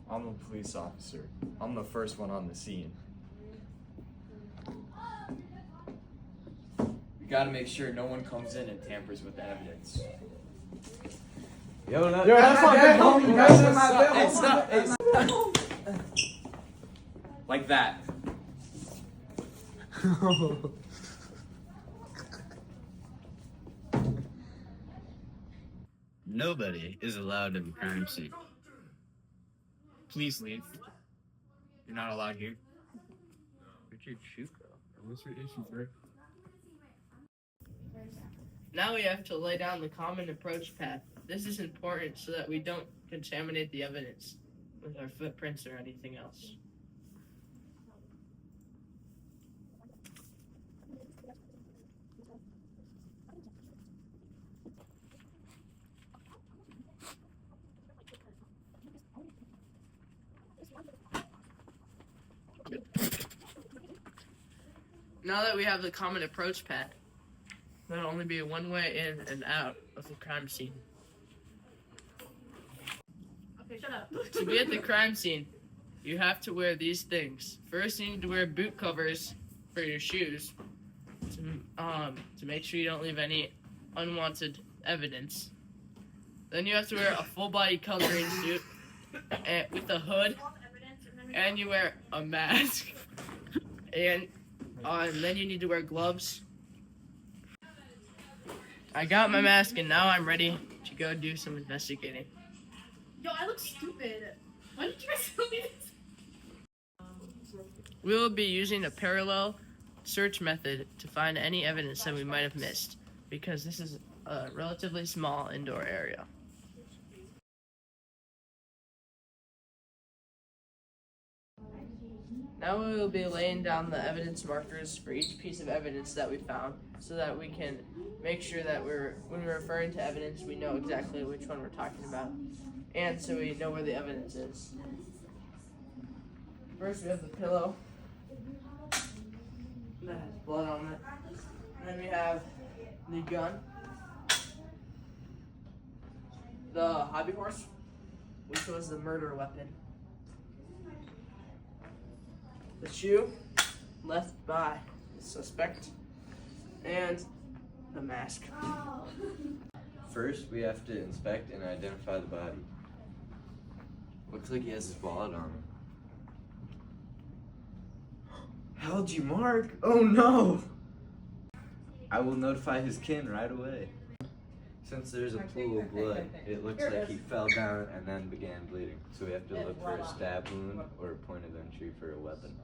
I'm a police officer. I'm the first one on the scene. We gotta make sure no one comes in and tampers with the evidence. Yo, that's not good, homie. It's not. Like that. Nobody is allowed in the crime scene. Please leave. You're not allowed here. Richard, shoot, bro. What's your issue, bro? Now we have to lay down the common approach path. This is important so that we don't contaminate the evidence with our footprints or anything else. Now that we have the common approach path, there'll only be one way in and out of the crime scene. Okay, shut up. To be at the crime scene, you have to wear these things. First, you need to wear boot covers for your shoes to make sure you don't leave any unwanted evidence. Then you have to wear a full body coloring suit with a hood, and you wear a mask. And then you need to wear gloves. I got my mask and now I'm ready to go do some investigating. Yo, I look stupid. Why did you guys tell me this? We will be using a parallel search method to find any evidence that we might have missed, because this is a relatively small indoor area. Now we will be laying down the evidence markers for each piece of evidence that we found, so that we can make sure that when we're referring to evidence, we know exactly which one we're talking about, and so we know where the evidence is. First, we have the pillow that has blood on it. And then we have the gun, the hobby horse, which was the murder weapon, the shoe left by the suspect, and the mask. First, we have to inspect and identify the body. Looks like he has his wallet on him. How'd you mark? Oh no! I will notify his kin right away. Since there's a pool of blood, it looks like he fell down and then began bleeding. So we have to look for a stab wound or a point of entry for a weapon.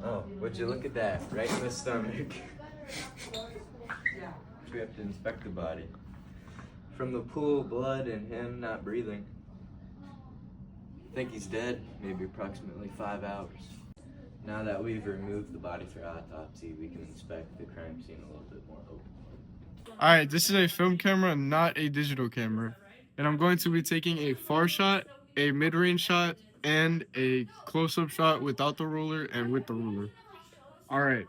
Oh, would you look at that? Right in the stomach. So we have to inspect the body. From the pool of blood and him not breathing, I think he's dead, maybe approximately 5 hours. Now that we've removed the body for autopsy, we can inspect the crime scene a little bit more openly. Alright, this is a film camera, not a digital camera. And I'm going to be taking a far shot, a mid-range shot, and a close-up shot without the ruler and with the ruler. Alright.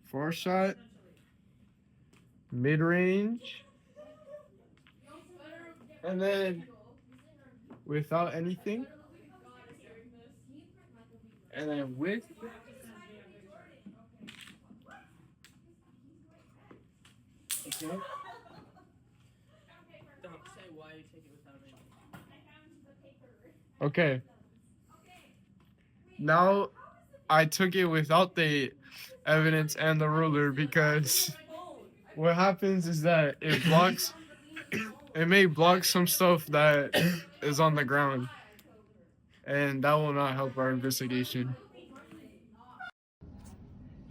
Far shot, mid-range, and then without anything, and then with. Okay. Don't say why you take it without me. Okay. Now I took it without the evidence and the ruler because what happens is that it blocks. It may block some stuff that is on the ground, and that will not help our investigation.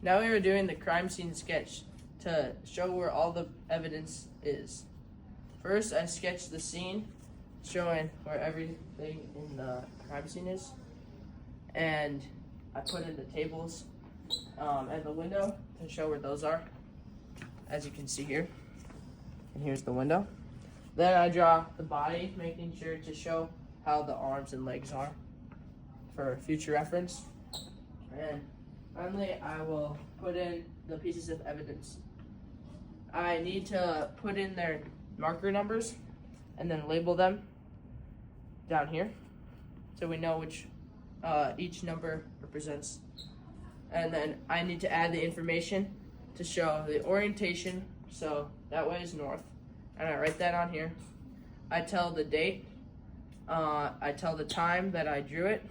Now we are doing the crime scene sketch to show where all the evidence is. First, I sketched the scene, showing where everything in the crime scene is, and I put in the tables and the window to show where those are, as you can see here. And here's the window. Then I draw the body, making sure to show how the arms and legs are for future reference. And finally, I will put in the pieces of evidence. I need to put in their marker numbers and then label them down here, so we know which each number represents. And then I need to add the information to show the orientation, so that way is north. And I write that on here. I tell the date, I tell the time that I drew it,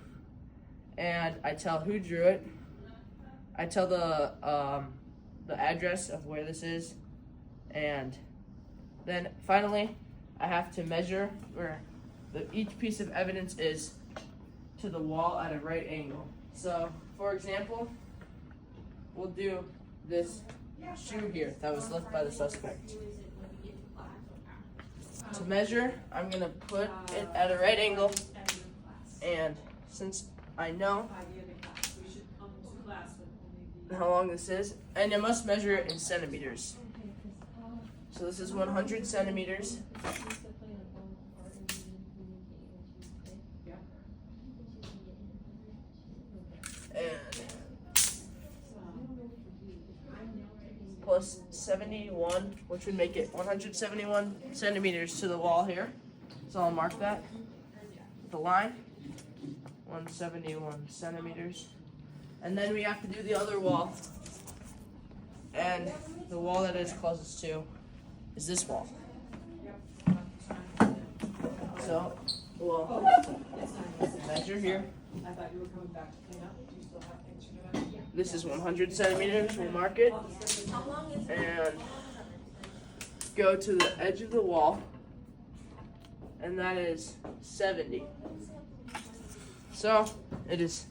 and I tell who drew it. I tell the address of where this is, and then finally I have to measure where each piece of evidence is to the wall at a right angle. So, for example, we'll do this shoe here that was left by the suspect. To measure, I'm gonna put it at a right angle, and since I know how long this is, and I must measure it in centimeters. So this is 100 centimeters. And plus 71, which would make it 171 centimeters to the wall here. So I'll mark that with the line, 171 centimeters. And then we have to do the other wall. And the wall that is closest to is this wall. So we'll measure here. This is 100 centimeters, we'll mark it. And go to the edge of the wall. And that is 70. So it is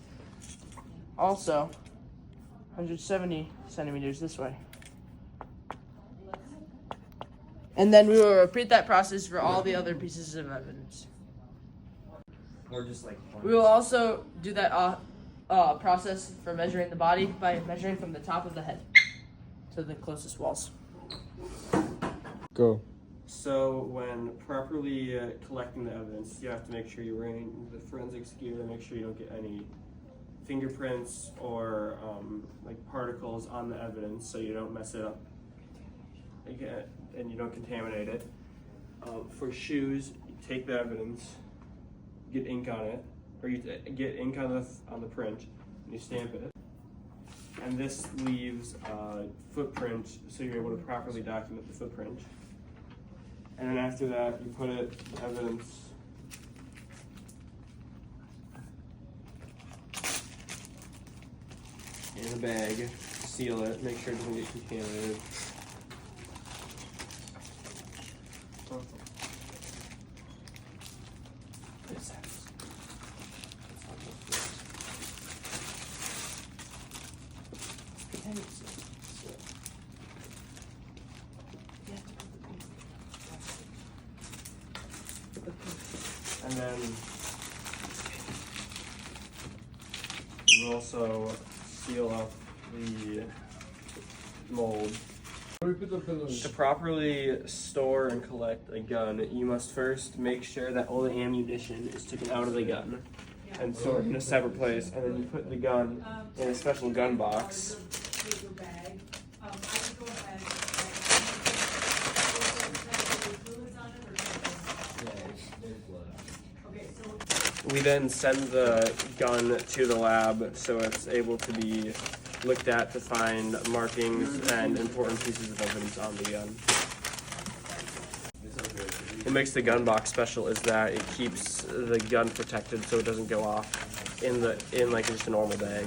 also 170 centimeters this way. And then we will repeat that process for all the other pieces of evidence. Or just like We will also do that process for measuring the body by measuring from the top of the head to the closest walls. Go. So when properly collecting the evidence, you have to make sure you're wearing the forensics gear to make sure you don't get any fingerprints or like particles on the evidence, so you don't mess it up and you don't contaminate it. For shoes, you take the evidence, get ink on it, or you get ink on the print, and you stamp it. And this leaves a footprint, so you're able to properly document the footprint. And then after that, you put it, the evidence, in a bag, seal it, make sure it doesn't get contaminated. And then you also seal up the mold. To properly store and collect a gun, you must first make sure that all the ammunition is taken out of the gun and stored in a separate place, and then you put the gun in a special gun box. We then send the gun to the lab so it's able to be looked at to find markings and important pieces of evidence on the gun. What makes the gun box special is that it keeps the gun protected so it doesn't go off in like just a normal bag.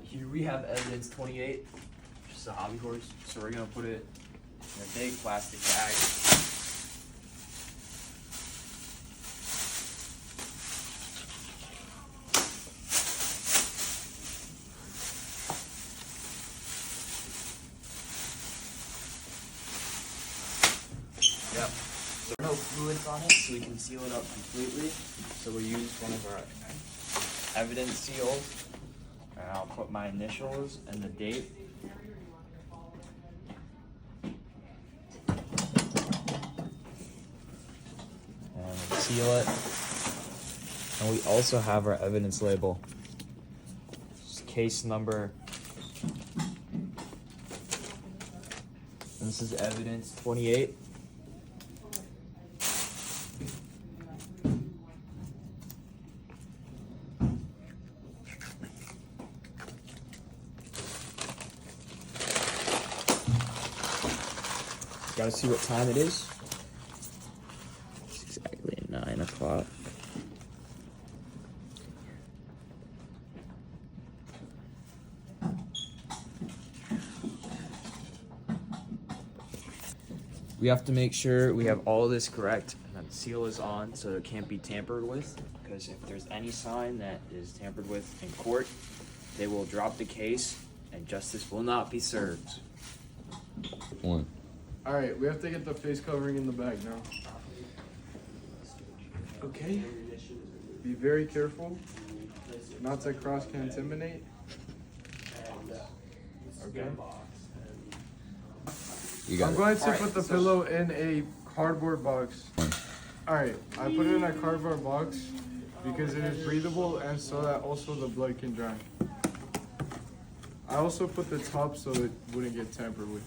Here we have evidence 28, just a hobby horse. So we're gonna put it in a big plastic bag. Yep. So no fluids on it, so we can seal it up completely. So we use one of our evidence seals. And I'll put my initials and the date. And seal it. And we also have our evidence label. Just case number. And this is evidence 28. want to see what time it is? It's exactly 9 o'clock. We have to make sure we have all this correct and that the seal is on so it can't be tampered with, because if there's any sign that is tampered with in court, they will drop the case and justice will not be served. One. All right, we have to get the face covering in the bag now. Okay. Be very careful not to cross contaminate. Okay. You got I'm it. going to put the pillow in a cardboard box. Alright, I put it in a cardboard box because it is breathable and so that also the blood can dry. I also put the top so it wouldn't get tampered with.